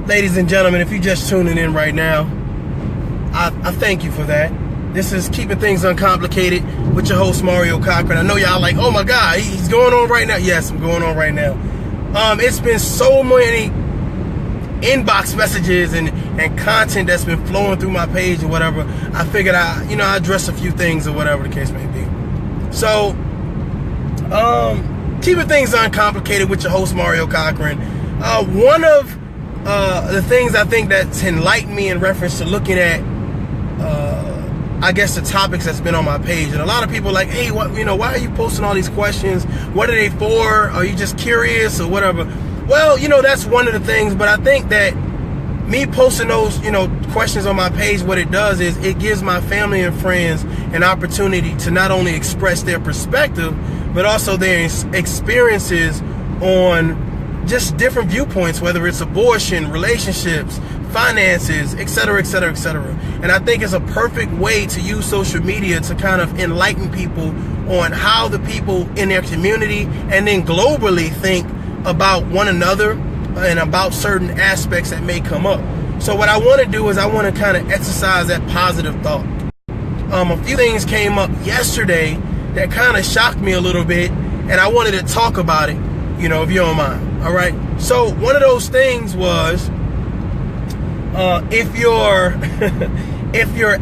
Ladies and gentlemen, if you're just tuning in right now, I thank you for that. This is Keeping Things Uncomplicated with your host, Mario COCHRAN. I know y'all like, oh my God, he's going on right now. Yes, I'm going on right now. It's been so many inbox messages and content that's been flowing through my page or whatever. I figured I address a few things or whatever the case may be. So, Keeping Things Uncomplicated with your host, Mario COCHRAN. One of the things I think that's enlightened me in reference to looking at I guess the topics that's been on my page, and a lot of people are like, hey, why are you posting all these questions? What are they for? Are you just curious or whatever? Well, that's one of the things, but I think that me posting those, questions on my page, what it does is it gives my family and friends an opportunity to not only express their perspective, but also their experiences on just different viewpoints, whether it's abortion, relationships, finances, etc., etc., etc. And I think it's a perfect way to use social media to kind of enlighten people on how the people in their community and then globally think about one another and about certain aspects that may come up. So what I want to do is I want to kind of exercise that positive thought. A few things came up yesterday that kind of shocked me a little bit, and I wanted to talk about it, if you don't mind. All right. So one of those things was, if your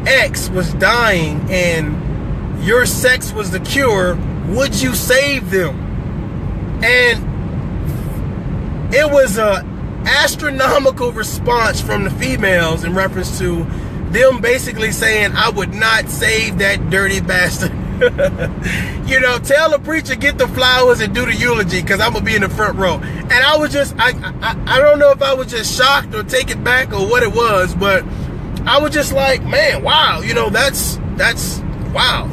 ex was dying and your sex was the cure, would you save them? And it was a astronomical response from the females in reference to them basically saying, I would not save that dirty bastard. Tell the preacher, get the flowers and do the eulogy, because I'm gonna be in the front row. And I was just, I don't know if I was just shocked or taken back or what it was, but I was just like, man, wow, that's wow,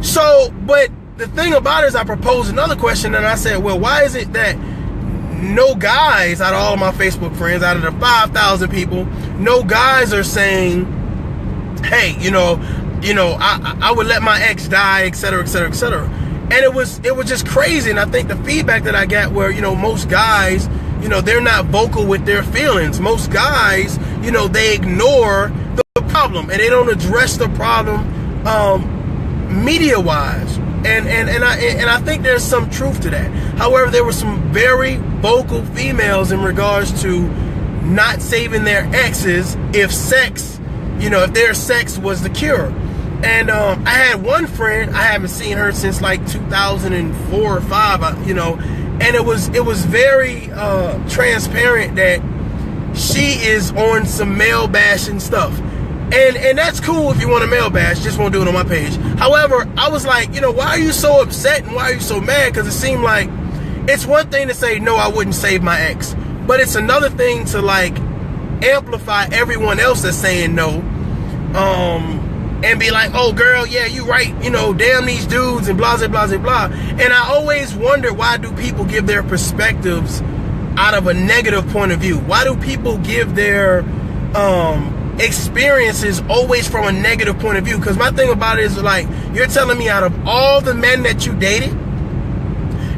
So, but the thing about it is I proposed another question, and I said, well, why is it that no guys out of all of my Facebook friends, out of the 5,000 people, no guys are saying, hey, I would let my ex die, etc., etc., etc. And it was just crazy. And I think the feedback that I got where, most guys, they're not vocal with their feelings. Most guys, they ignore the problem and they don't address the problem media-wise. And I think there's some truth to that. However, there were some very vocal females in regards to not saving their exes if their sex was the cure. And I had one friend, I haven't seen her since like 2004 or 5, and it was very transparent that she is on some male bashing stuff. And that's cool if you want to male bash, just won't do it on my page. However, I was like, why are you so upset and why are you so mad? Because it seemed like it's one thing to say, no, I wouldn't save my ex. But it's another thing to like amplify everyone else that's saying no. And be like, oh girl, yeah, you right, damn these dudes and blah, blah, blah, blah. And I always wonder, why do people give their perspectives out of a negative point of view? Why do people give their experiences always from a negative point of view? Because my thing about it is, like, you're telling me out of all the men that you dated,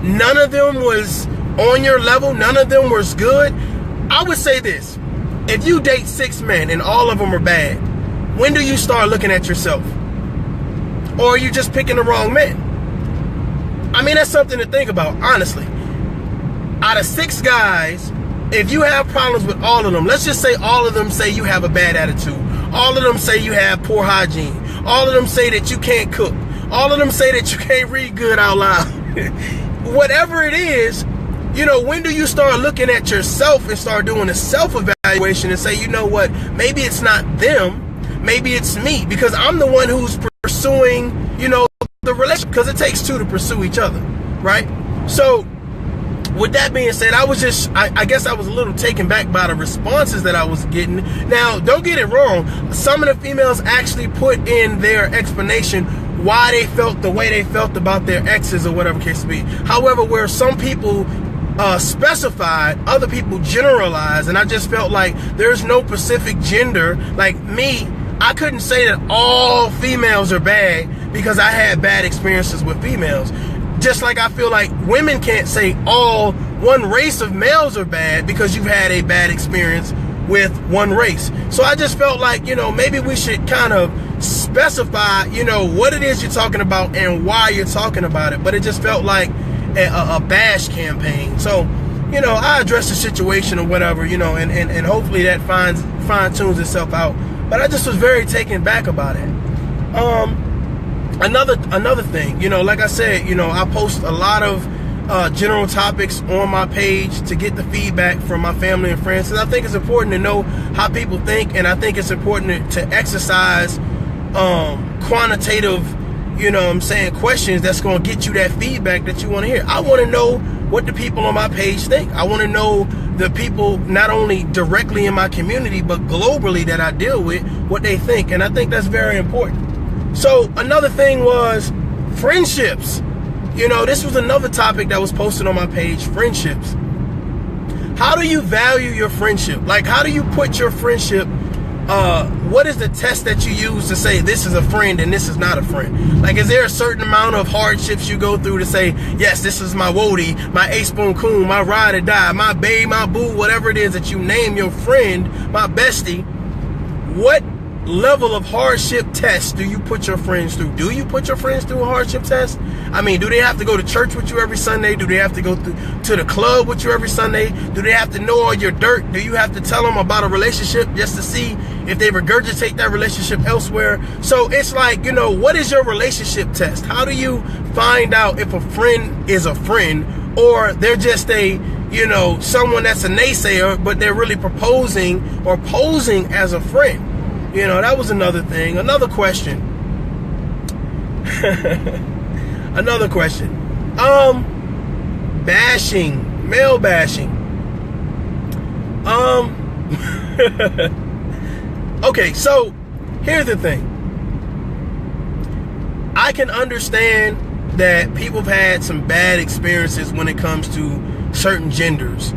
none of them was on your level, none of them was good. I would say this: if you date 6 men and all of them are bad, when do you start looking at yourself? Or are you just picking the wrong men? I mean, that's something to think about, honestly. Out of 6 guys, if you have problems with all of them, let's just say all of them say you have a bad attitude. All of them say you have poor hygiene. All of them say that you can't cook. All of them say that you can't read good out loud. Whatever it is, when do you start looking at yourself and start doing a self-evaluation and say, you know what, maybe it's not them, maybe it's me, because I'm the one who's pursuing, the relationship, because it takes 2 to pursue each other, right? So, with that being said, I guess I was a little taken back by the responses that I was getting. Now, don't get it wrong. Some of the females actually put in their explanation why they felt the way they felt about their exes or whatever case may be. However, where some people specified, other people generalized, and I just felt like there's no specific gender. Like me, I couldn't say that all females are bad because I had bad experiences with females. Just like I feel like women can't say all one race of males are bad because you've had a bad experience with one race. So I just felt like, maybe we should kind of specify, what it is you're talking about and why you're talking about it. But it just felt like a bash campaign. So, I addressed the situation or whatever, and hopefully that fine tunes itself out. But I just was very taken back about it. Another thing, like I said, I post a lot of general topics on my page to get the feedback from my family and friends. And I think it's important to know how people think, and I think it's important to exercise quantitative, questions that's going to get you that feedback that you want to hear. I want to know what the people on my page think. I want to know the people not only directly in my community, but globally that I deal with, what they think. And I think that's very important. So another thing was friendships. This was another topic that was posted on my page, friendships. How do you value your friendship? Like, how do you put your friendship, what is the test that you use to say this is a friend and this is not a friend? Like, is there a certain amount of hardships you go through to say, yes, this is my woody, my ace boon coon, my ride or die, my babe, my boo, whatever it is that you name your friend, my bestie? What level of hardship test do you put your friends through? Do you put your friends through a hardship test? I mean, do they have to go to church with you every Sunday? Do they have to go to the club with you every Sunday? Do they have to know all your dirt? Do you have to tell them about a relationship just to see if they regurgitate that relationship elsewhere? So it's like, what is your relationship test? How do you find out if a friend is a friend, or they're just a, someone that's a naysayer, but they're really proposing or posing as a friend? That was another thing. Another question. Another question. Bashing. Male bashing. Okay, so here's the thing. I can understand that people have had some bad experiences when it comes to certain genders,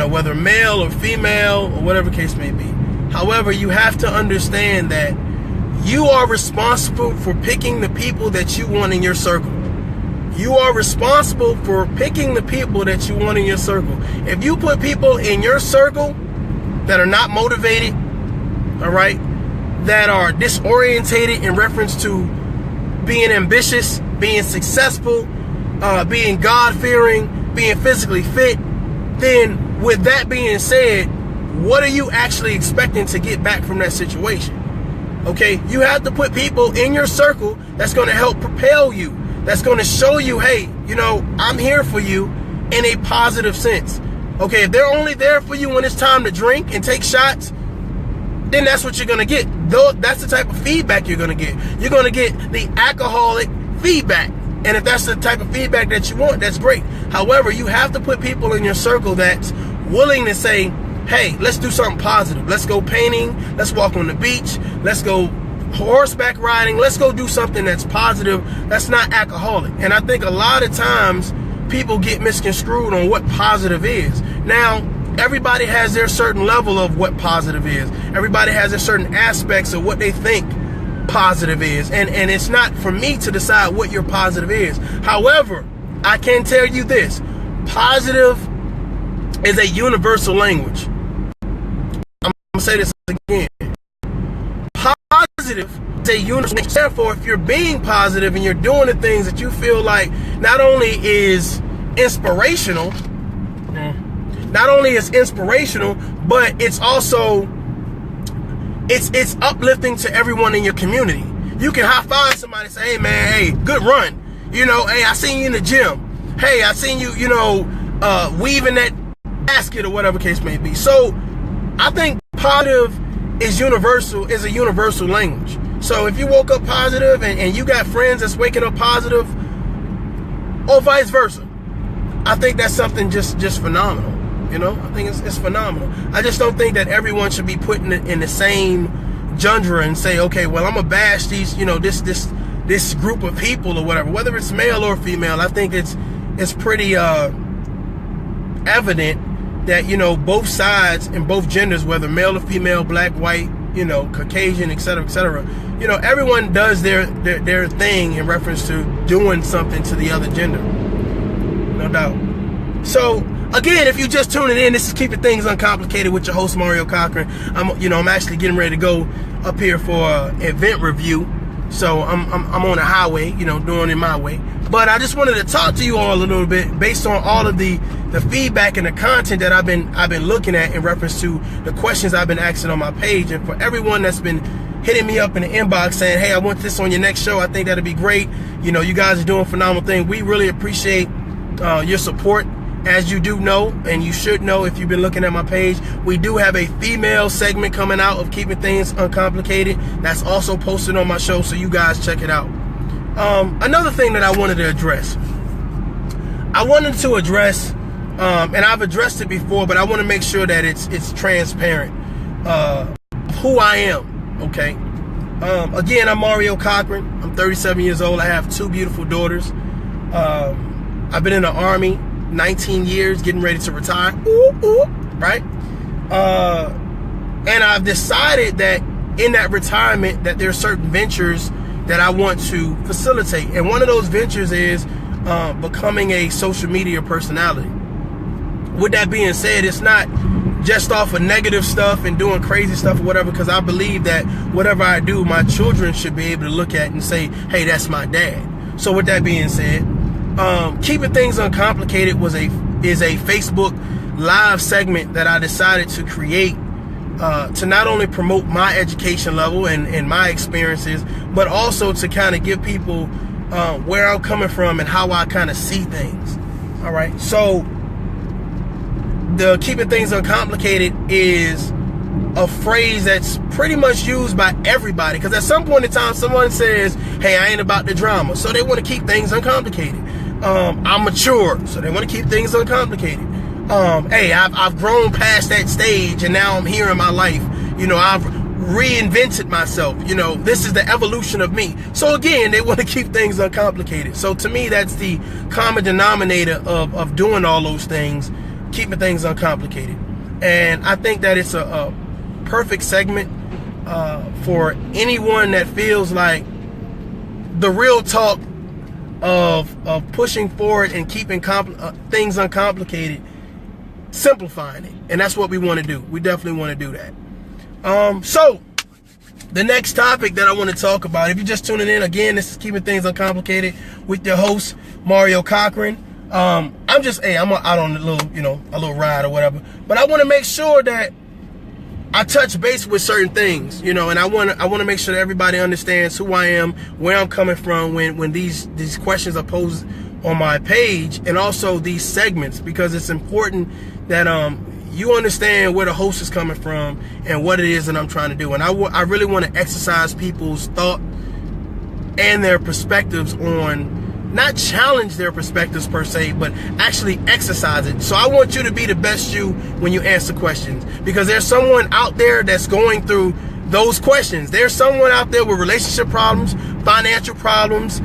whether male or female or whatever case may be. However, you have to understand that you are responsible for picking the people that you want in your circle. You are responsible for picking the people that you want in your circle. If you put people in your circle that are not motivated, all right, that are disorientated in reference to being ambitious, being successful, being God-fearing, being physically fit, then with that being said, what are you actually expecting to get back from that situation? Okay, you have to put people in your circle that's going to help propel you, that's going to show you, hey, I'm here for you in a positive sense. Okay, if they're only there for you when it's time to drink and take shots, then that's what you're going to get. Though that's the type of feedback you're going to get. You're going to get the alcoholic feedback. And if that's the type of feedback that you want, that's great. However, you have to put people in your circle that's willing to say, hey, let's do something positive. Let's go painting. Let's walk on the beach. Let's go horseback riding. Let's go do something that's positive, that's not alcoholic. And I think a lot of times people get misconstrued on what positive is. Now, everybody has their certain level of what positive is. Everybody has their certain aspects of what they think positive is. And it's not for me to decide what your positive is. However, I can tell you this. Positive is a universal language. I'm going to say this again. Positive is a universal language. Therefore, if you're being positive and you're doing the things that you feel like not only is inspirational, but it's also it's uplifting to everyone in your community. You can high five somebody and say, hey man, hey, good run. Hey, I seen you in the gym. Hey, I seen you, weaving that basket or whatever case may be. So I think positive is a universal language. So if you woke up positive and you got friends that's waking up positive, or vice versa, I think that's something just phenomenal. I think it's phenomenal. I just don't think that everyone should be put in the same genre and say, okay, well, I'm gonna bash these, this group of people or whatever, whether it's male or female. I think it's pretty evident that both sides and both genders, whether male or female, black, white, Caucasian, etc., everyone does their thing in reference to doing something to the other gender, no doubt. So Again, if you just tuning in, this is Keeping Things Uncomplicated with your host Mario Cochran. I'm actually getting ready to go up here for an event review, so I'm on the highway, doing it my way. But I just wanted to talk to you all a little bit based on all of the feedback and the content that I've been looking at in reference to the questions I've been asking on my page, and for everyone that's been hitting me up in the inbox saying, hey, I want this on your next show. I think that'd be great. You guys are doing a phenomenal thing. We really appreciate your support. As you do know, and you should know if you've been looking at my page, we do have a female segment coming out of Keeping Things Uncomplicated. That's also posted on my show, so you guys check it out. Another thing that I wanted to address, and I've addressed it before, but I want to make sure that it's transparent, who I am, okay? Again, I'm Mario Cochran. I'm 37 years old. I have 2 beautiful daughters. I've been in the Army 19 years, getting ready to retire, right? And I've decided that in that retirement that there are certain ventures that I want to facilitate. And one of those ventures is becoming a social media personality. With that being said, it's not just off of negative stuff and doing crazy stuff or whatever, because I believe that whatever I do, my children should be able to look at and say, hey, that's my dad. So with that being said, Keeping Things Uncomplicated is a Facebook live segment that I decided to create to not only promote my education level and my experiences, but also to kind of give people where I'm coming from and how I kind of see things. All right, so the Keeping Things Uncomplicated is a phrase that's pretty much used by everybody, because at some point in time someone says, hey, I ain't about the drama, so they want to keep things uncomplicated. I'm mature, so they want to keep things uncomplicated. Hey, I've grown past that stage and now I'm here in my life. I've reinvented myself. This is the evolution of me. So again, they want to keep things uncomplicated. So to me, that's the common denominator of doing all those things, keeping things uncomplicated. And I think that it's a perfect segment for anyone that feels like the real talk of pushing forward and keeping things uncomplicated, simplifying it. And that's what we want to do. We definitely want to do that. So the next topic that I want to talk about, if you're just tuning in, again, this is Keeping Things Uncomplicated with your host Mario Cochran. I'm out on a little ride or whatever, but I want to make sure that I touch base with certain things, and I want to make sure that everybody understands who I am, where I'm coming from when these questions are posed on my page, and also these segments, because it's important that you understand where the host is coming from and what it is that I'm trying to do. And I really want to exercise people's thought and their perspectives on, not challenge their perspectives per se, but actually exercise it. So I want you to be the best you when you answer questions, because there's someone out there that's going through those questions. There's someone out there with relationship problems, financial problems,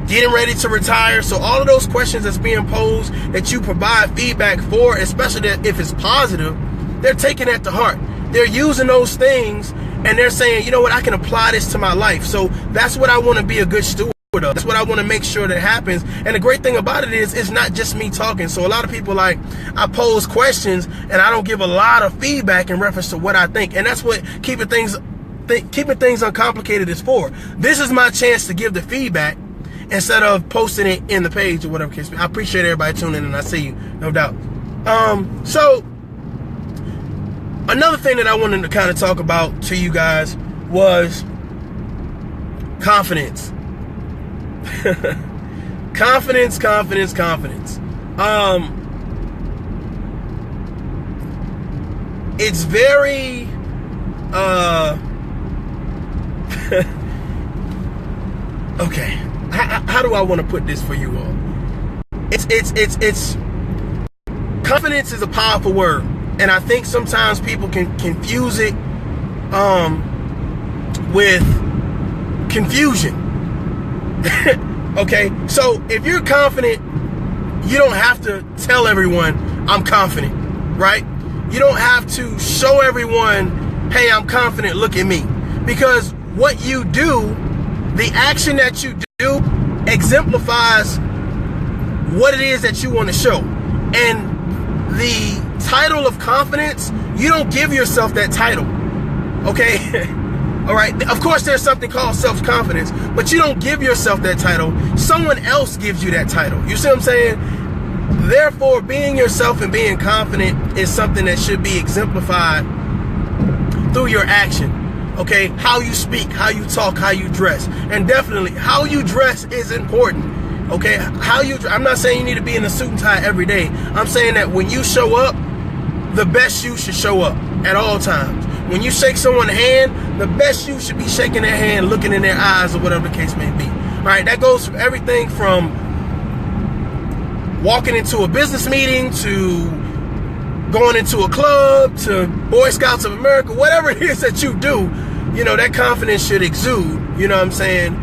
getting ready to retire. So all of those questions that's being posed that you provide feedback for, especially if it's positive, they're taking that to heart. They're using those things and they're saying, you know what, I can apply this to my life. So that's what I want to be a good steward of. That's what I want to make sure that happens. And the great thing about it is, it's not just me talking. So a lot of people, I pose questions and I don't give a lot of feedback in reference to what I think. And that's what Keeping Things Uncomplicated is for. This is my chance to give the feedback instead of posting it in the page or whatever case. I appreciate everybody tuning in, and I see you, no doubt. So another thing that I wanted to kind of talk about to you guys was confidence. Confidence. It's very okay. How do I want to put this for you all? It's confidence is a powerful word, and I think sometimes people can confuse it with confusion. Okay, so if you're confident, you don't have to tell everyone I'm confident, right? You don't have to show everyone, hey, I'm confident, look at me. Because what you do, the action that you do exemplifies what it is that you want to show. And the title of confidence, you don't give yourself that title, okay? All right, of course there's something called self-confidence, but you don't give yourself that title. Someone else gives you that title. You see what I'm saying? Therefore, being yourself and being confident is something that should be exemplified through your action. Okay, how you speak, how you talk, how you dress, and definitely how you dress is important. Okay, I'm not saying you need to be in a suit and tie every day. I'm saying that when you show up, the best you should show up at all times. When you shake someone's hand, the best you should be shaking their hand, looking in their eyes, or whatever the case may be. All right, that goes for everything from walking into a business meeting to going into a club to Boy Scouts of America, whatever it is that you do, you know, that confidence should exude, you know what I'm saying?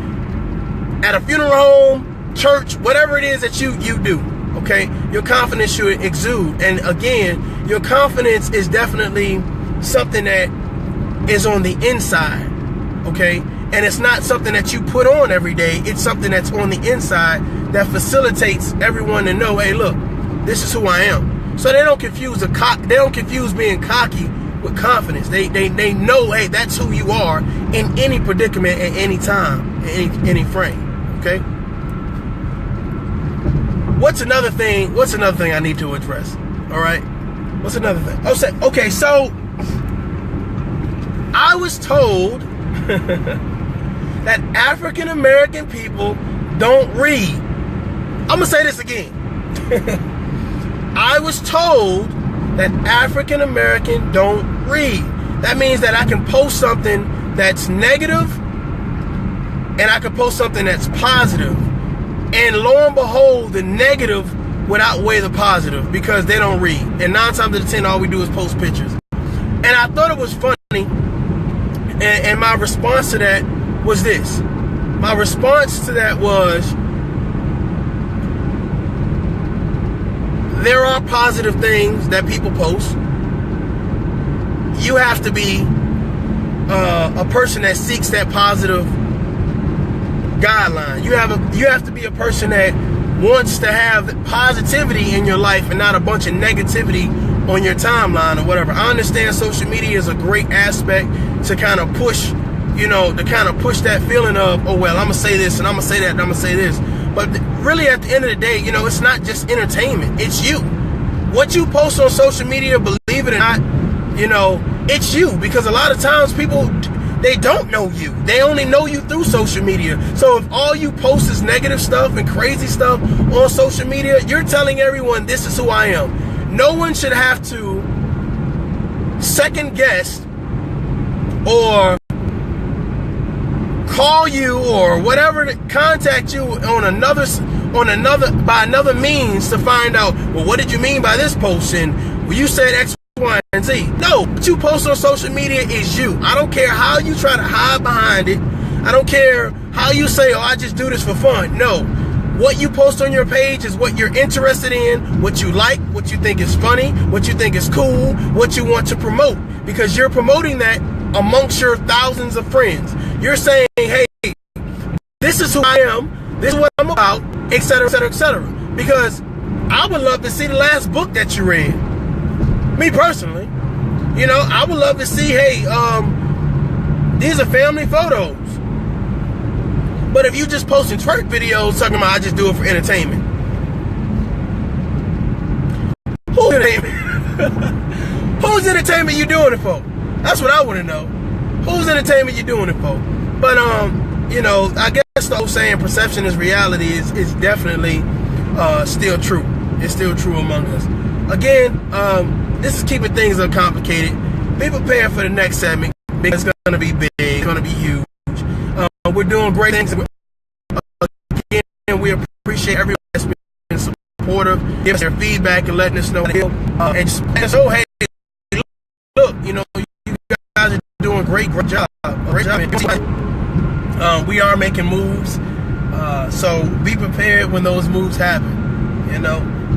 At a funeral home, church, whatever it is that you do, okay? Your confidence should exude. And again, your confidence is definitely something that is on the inside, okay? And it's not something that you put on every day. It's something that's on the inside that facilitates everyone to know, hey, look, this is who I am. So they don't confuse being cocky with confidence. They know, hey, that's who you are in any predicament at any time, in any frame. Okay. What's another thing I need to address? All right. What's another thing? Okay. So I was told that African American people don't read. I'm gonna say this again. I was told that African American don't read. That means that I can post something that's negative and I can post something that's positive. And lo and behold, the negative would outweigh the positive because they don't read. And 9 times out of 10, all we do is post pictures. And I thought it was funny. And my response to that was this. My response to that was, there are positive things that people post. You have to be a person that seeks that positive guideline. You have to be a person that wants to have positivity in your life and not a bunch of negativity on your timeline or whatever. I understand social media is a great aspect to kind of push, that feeling of, oh, well, I'm going to say this and I'm going to say that and I'm going to say this. But really, at the end of the day, it's not just entertainment. It's you. What you post on social media, believe it or not, it's you. Because a lot of times people, they don't know you. They only know you through social media. So if all you post is negative stuff and crazy stuff on social media, you're telling everyone, this is who I am. No one should have to second guess or call you or whatever, contact you by another means to find out, well, what did you mean by this post? And well, you said X, Y, and Z. No, what you post on social media is you. I don't care how you try to hide behind it. I don't care how you say, oh, I just do this for fun. No, what you post on your page is what you're interested in, what you like, what you think is funny, what you think is cool, what you want to promote, because you're promoting that amongst your thousands of friends. You're saying, hey, this is who I am, this is what I'm about, etc., etc., etc. Because I would love to see the last book that you read. Me personally, I would love to see, hey, these are family photos. But if you just posting twerk videos talking about I just do it for entertainment, whose entertainment you doing it for? That's what I want to know. Whose entertainment you doing it for? But I guess the old saying perception is reality is definitely still true. It's still true among us. Again, this is keeping things uncomplicated. Be prepared for the next segment because it's going to be big, it's going to be huge. We're doing great things. Again, we appreciate everyone that's been supportive, giving us their feedback and letting us know. And so, hey, look, you guys are doing a great job. We are making moves. So be prepared when those moves happen,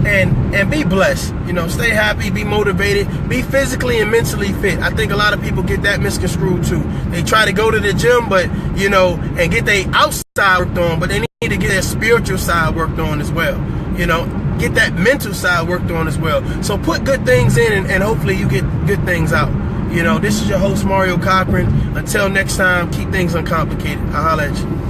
and be blessed, stay happy, be motivated, be physically and mentally fit. I think a lot of people get that misconstrued too. They try to go to the gym, but, and get their outside side worked on, but they need to get their spiritual side worked on as well. You know, get that mental side worked on as well. So put good things in, and hopefully you get good things out. You know, this is your host, Mario Cochran. Until next time, keep things uncomplicated. I'll holler at you.